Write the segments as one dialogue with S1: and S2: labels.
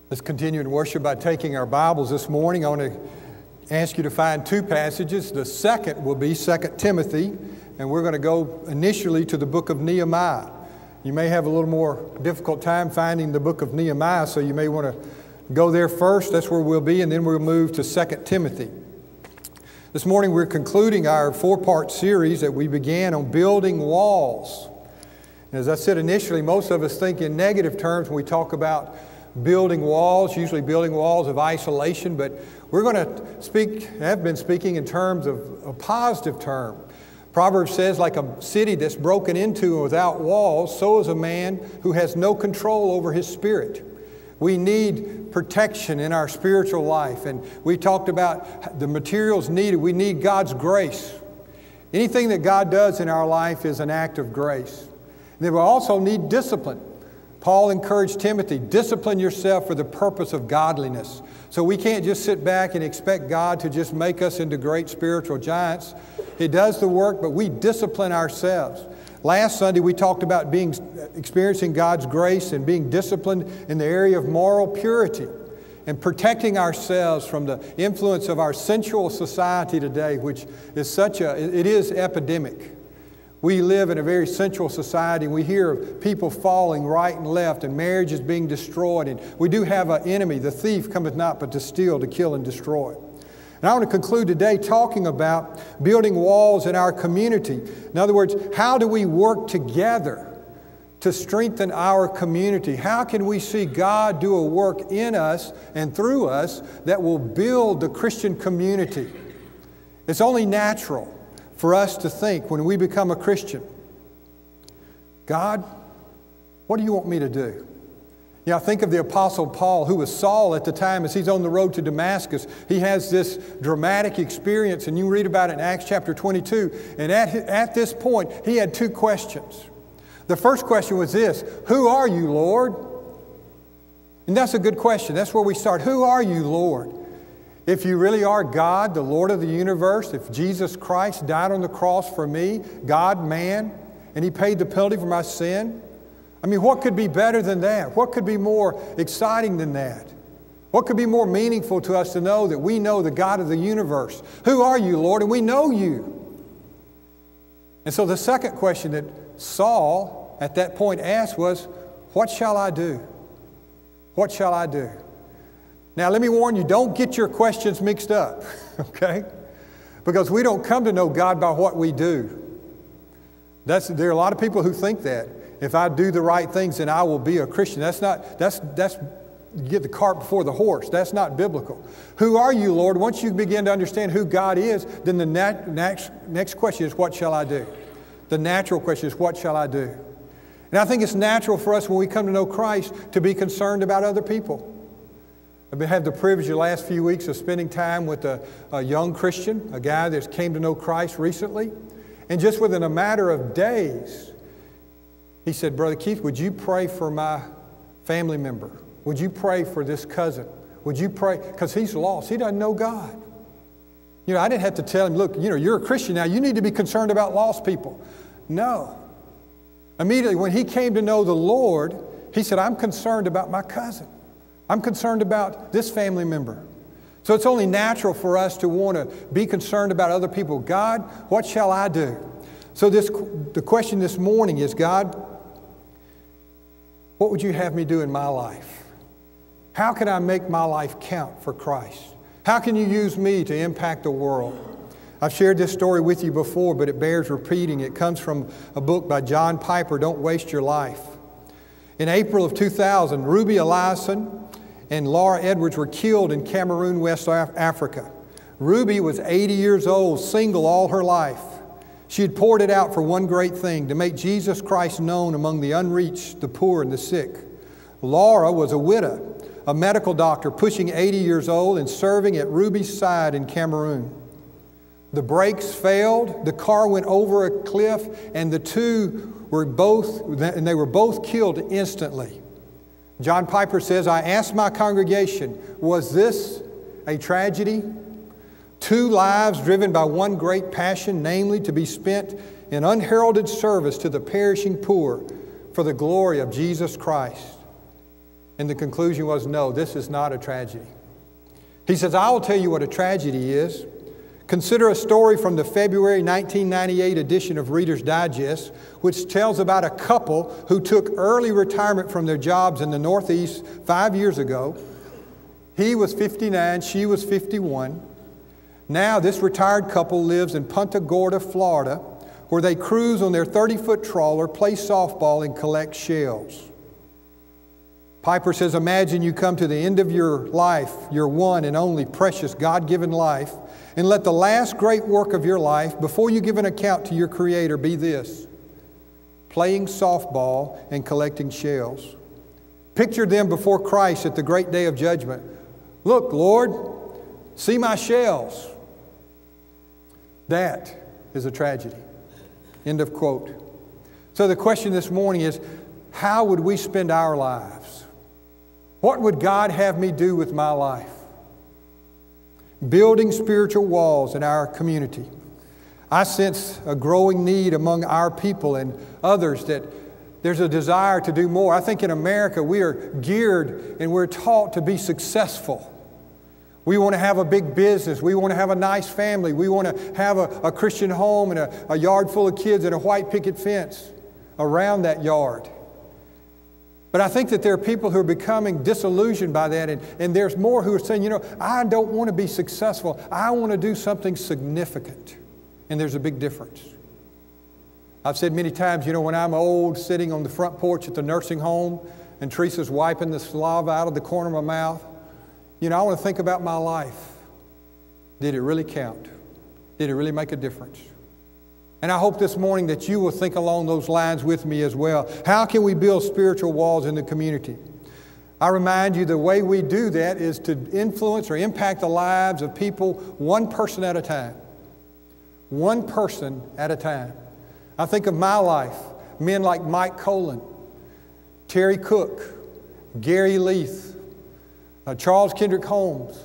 S1: Let's continue in worship by taking our Bibles this morning. I want to ask you to find two passages. The second will be 2 Timothy, and we're going to go initially to the book of Nehemiah. You may have a little more difficult time finding the book of Nehemiah, so you may want to go there first. That's where we'll be, and then we'll move to 2 Timothy. This morning we're concluding our four-part series that we began on building walls. And as I said initially, most of us think in negative terms when we talk about building walls, usually building walls of isolation, but we're going to have been speaking in terms of a positive term. Proverbs says, like a city that's broken into and without walls, so is a man who has no control over his spirit. We need protection in our spiritual life, and we talked about the materials needed. We need God's grace. Anything that God does in our life is an act of grace. And then we also need discipline. Paul encouraged Timothy, discipline yourself for the purpose of godliness. So we can't just sit back and expect God to just make us into great spiritual giants. He does the work, but we discipline ourselves. Last Sunday we talked about experiencing God's grace and being disciplined in the area of moral purity and protecting ourselves from the influence of our sensual society today, which is it is epidemic. We live in a very sensual society, and we hear of people falling right and left, and marriages being destroyed. And we do have an enemy. The thief cometh not but to steal, to kill, and destroy. And I want to conclude today talking about building walls in our community. In other words, how do we work together to strengthen our community? How can we see God do a work in us and through us that will build the Christian community? It's only natural for us to think when we become a Christian, God, what do you want me to do? You know, I think of the Apostle Paul, who was Saul at the time as he's on the road to Damascus. He has this dramatic experience, and you read about it in Acts chapter 22. And at this point, he had two questions. The first question was this: who are you, Lord? And that's a good question. That's where we start. Who are you, Lord? If you really are God, the Lord of the universe, if Jesus Christ died on the cross for me, God, man, and He paid the penalty for my sin, I mean, what could be better than that? What could be more exciting than that? What could be more meaningful to us to know that we know the God of the universe? Who are you, Lord? And we know you. And so the second question that Saul at that point asked was, what shall I do? What shall I do? Now, let me warn you, don't get your questions mixed up, okay? Because we don't come to know God by what we do. There are a lot of people who think that. If I do the right things, then I will be a Christian. That's you get the cart before the horse. That's not biblical. Who are you, Lord? Once you begin to understand who God is, then the next question is, what shall I do? The natural question is, what shall I do? And I think it's natural for us when we come to know Christ to be concerned about other people. I've had the privilege the last few weeks of spending time with a young Christian, a guy that came to know Christ recently. And just within a matter of days, he said, Brother Keith, would you pray for my family member? Would you pray for this cousin? Would you pray? Because he's lost. He doesn't know God. You know, I didn't have to tell him, look, you're a Christian now. You need to be concerned about lost people. No. Immediately when he came to know the Lord, he said, I'm concerned about my cousin. I'm concerned about this family member. So it's only natural for us to want to be concerned about other people. God, what shall I do? So the question this morning is, God, what would you have me do in my life? How can I make my life count for Christ? How can you use me to impact the world? I've shared this story with you before, but it bears repeating. It comes from a book by John Piper, Don't Waste Your Life. In April of 2000, Ruby Eliason and Laura Edwards were killed in Cameroon, West Africa. Ruby was 80 years old, single all her life. She had poured it out for one great thing, to make Jesus Christ known among the unreached, the poor, and the sick. Laura was a widow, a medical doctor pushing 80 years old and serving at Ruby's side in Cameroon. The brakes failed, the car went over a cliff, and they were both killed instantly. John Piper says, I asked my congregation, was this a tragedy? Two lives driven by one great passion, namely to be spent in unheralded service to the perishing poor for the glory of Jesus Christ. And the conclusion was, no, this is not a tragedy. He says, I will tell you what a tragedy is. Consider a story from the February 1998 edition of Reader's Digest, which tells about a couple who took early retirement from their jobs in the Northeast 5 years ago. He was 59, she was 51. Now this retired couple lives in Punta Gorda, Florida, where they cruise on their 30-foot trawler, play softball, and collect shells. Piper says, imagine you come to the end of your life, your one and only precious God-given life, and let the last great work of your life, before you give an account to your Creator, be this: playing softball and collecting shells. Picture them before Christ at the great day of judgment. Look, Lord, see my shells. That is a tragedy. End of quote. So the question this morning is, how would we spend our lives? What would God have me do with my life? Building spiritual walls in our community. I sense a growing need among our people and others that there's a desire to do more. I think in America we are geared and we're taught to be successful. We want to have a big business. We want to have a nice family. We want to have a Christian home and a yard full of kids and a white picket fence around that yard. But I think that there are people who are becoming disillusioned by that, and there's more who are saying, you know, I don't want to be successful. I want to do something significant. And there's a big difference. I've said many times, you know, when I'm old, sitting on the front porch at the nursing home, and Teresa's wiping the saliva out of the corner of my mouth, you know, I want to think about my life. Did it really count? Did it really make a difference? And I hope this morning that you will think along those lines with me as well. How can we build spiritual walls in the community? I remind you the way we do that is to influence or impact the lives of people one person at a time. One person at a time. I think of my life, men like Mike Colin, Terry Cook, Gary Leith, Charles Kendrick Holmes,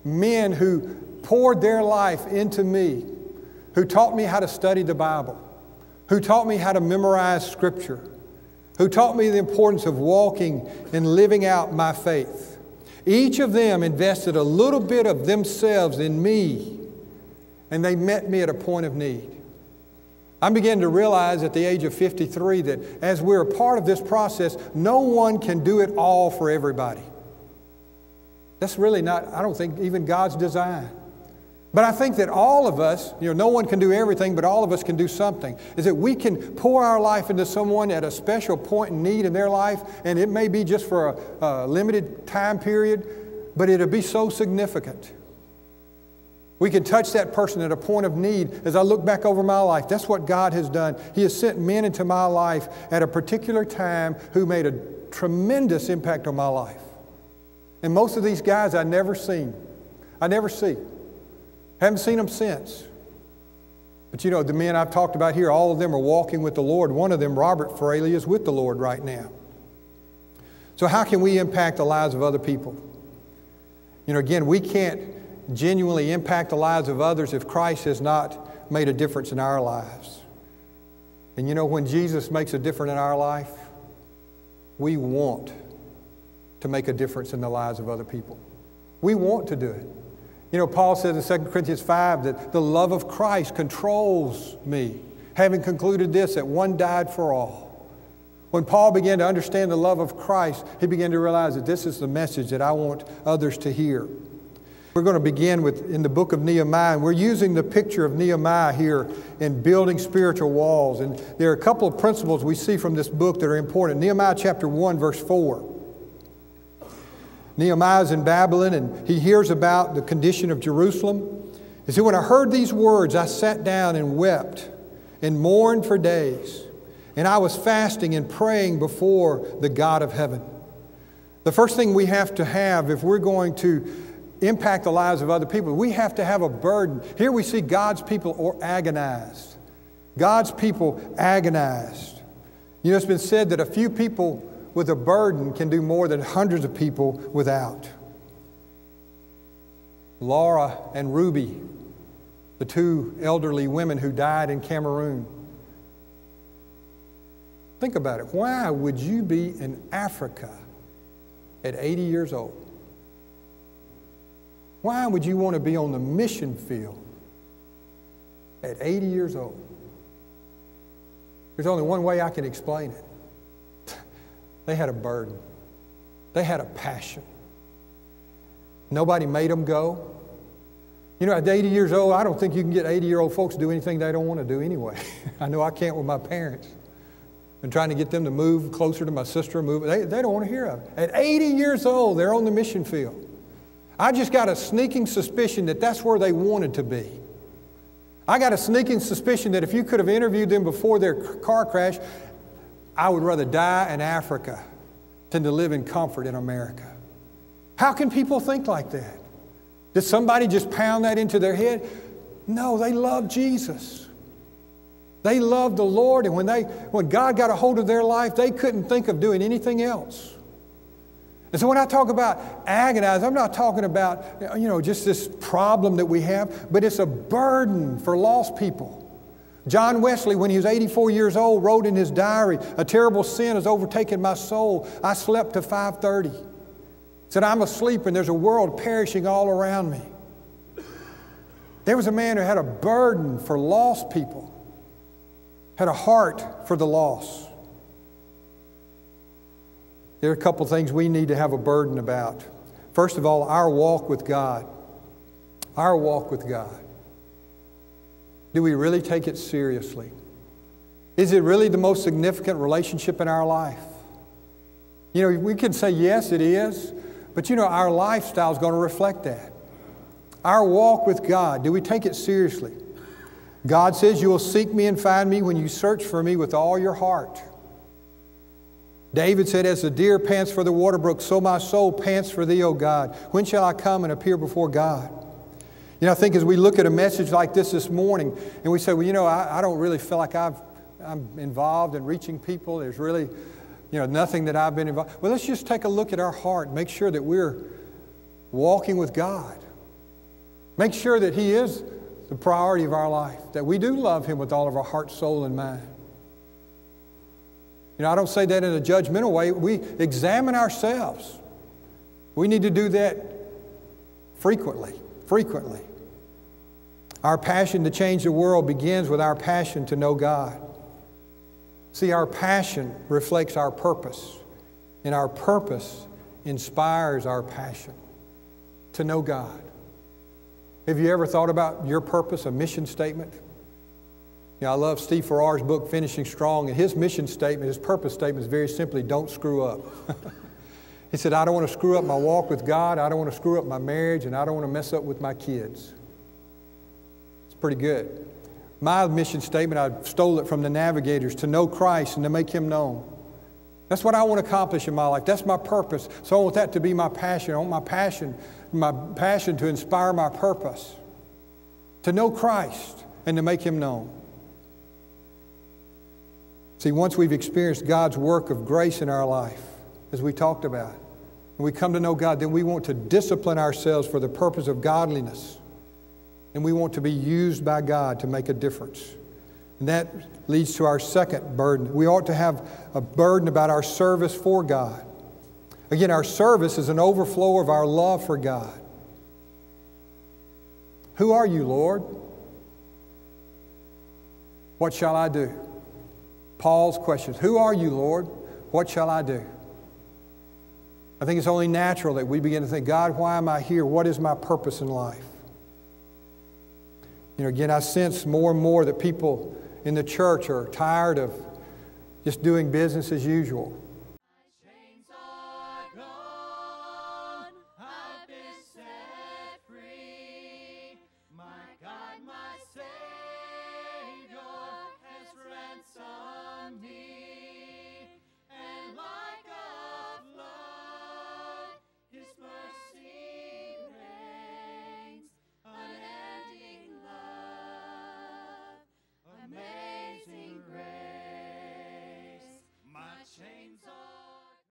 S1: men who poured their life into me, who taught me how to study the Bible, who taught me how to memorize Scripture, who taught me the importance of walking and living out my faith. Each of them invested a little bit of themselves in me, and they met me at a point of need. I'm beginning to realize at the age of 53 that as we're a part of this process, no one can do it all for everybody. That's really not, I don't think, even God's design. But I think that all of us, you know, no one can do everything, but all of us can do something. Is that we can pour our life into someone at a special point in need in their life, and it may be just for a limited time period, but it'll be so significant. We can touch that person at a point of need. As I look back over my life, that's what God has done. He has sent men into my life at a particular time who made a tremendous impact on my life. And most of these guys I never seen. I never see. Haven't seen them since. But you know, the men I've talked about here, all of them are walking with the Lord. One of them, Robert Fraley, is with the Lord right now. So how can we impact the lives of other people? You know, again, we can't genuinely impact the lives of others if Christ has not made a difference in our lives. And you know, when Jesus makes a difference in our life, we want to make a difference in the lives of other people. We want to do it. You know, Paul says in 2 Corinthians 5 that the love of Christ controls me, having concluded this, that one died for all. When Paul began to understand the love of Christ, he began to realize that this is the message that I want others to hear. We're going to begin in the book of Nehemiah, and we're using the picture of Nehemiah here in building spiritual walls. And there are a couple of principles we see from this book that are important. Nehemiah chapter 1, verse 4. Nehemiah is in Babylon, and he hears about the condition of Jerusalem. He said, when I heard these words, I sat down and wept and mourned for days. And I was fasting and praying before the God of heaven. The first thing we have to have if we're going to impact the lives of other people, we have to have a burden. Here we see God's people agonized. God's people agonized. You know, it's been said that a few people with a burden can do more than hundreds of people without. Laura and Ruby, the two elderly women who died in Cameroon. Think about it. Why would you be in Africa at 80 years old. Why would you want to be on the mission field at 80 years old? There's only one way I can explain it. They had a burden. They had a passion. Nobody made them go. You know, at 80 years old, I don't think you can get 80-year-old folks to do anything they don't want to do anyway. I know I can't with my parents. I'm trying to get them to move closer to my sister. They don't want to hear of it. At 80 years old, they're on the mission field. I just got a sneaking suspicion that that's where they wanted to be. I got a sneaking suspicion that if you could have interviewed them before their car crash, I would rather die in Africa than to live in comfort in America. How can people think like that? Did somebody just pound that into their head? No, they love Jesus. They loved the Lord, and when God got a hold of their life, they couldn't think of doing anything else. And so when I talk about agonize, I'm not talking about, just this problem that we have, but it's a burden for lost people. John Wesley, when he was 84 years old, wrote in his diary, "A terrible sin has overtaken my soul. I slept to 5:30. Said, I'm asleep and there's a world perishing all around me." There was a man who had a burden for lost people, had a heart for the lost. There are a couple things we need to have a burden about. First of all, our walk with God. Our walk with God. Do we really take it seriously? Is it really the most significant relationship in our life? We can say, yes, it is. But our lifestyle is going to reflect that. Our walk with God, do we take it seriously? God says, "You will seek me and find me when you search for me with all your heart." David said, "As the deer pants for the water brook, so my soul pants for thee, O God. When shall I come and appear before God?" I think as we look at a message like this morning, and we say, well, I don't really feel like I'm involved in reaching people. There's really, nothing that I've been involved. Well, let's just take a look at our heart and make sure that we're walking with God. Make sure that He is the priority of our life, that we do love Him with all of our heart, soul, and mind. I don't say that in a judgmental way. We examine ourselves. We need to do that frequently. Our passion to change the world begins with our passion to know God. See, our passion reflects our purpose, and our purpose inspires our passion to know God. Have you ever thought about your purpose, a mission statement? I love Steve Farrar's book, Finishing Strong, and his mission statement, his purpose statement is very simply, don't screw up. He said, I don't want to screw up my walk with God, I don't want to screw up my marriage, and I don't want to mess up with my kids. It's pretty good. My mission statement, I stole it from the Navigators, to know Christ and to make Him known. That's what I want to accomplish in my life. That's my purpose. So I want that to be my passion. I want my passion to inspire my purpose, to know Christ and to make Him known. See, once we've experienced God's work of grace in our life, as we talked about, and we come to know God, then we want to discipline ourselves for the purpose of godliness. And we want to be used by God to make a difference. And that leads to our second burden. We ought to have a burden about our service for God. Again, our service is an overflow of our love for God. Who are you, Lord? What shall I do? Paul's questions. Who are you, Lord? What shall I do? I think it's only natural that we begin to think, God, why am I here? What is my purpose in life? Again, I sense more and more that people in the church are tired of just doing business as usual.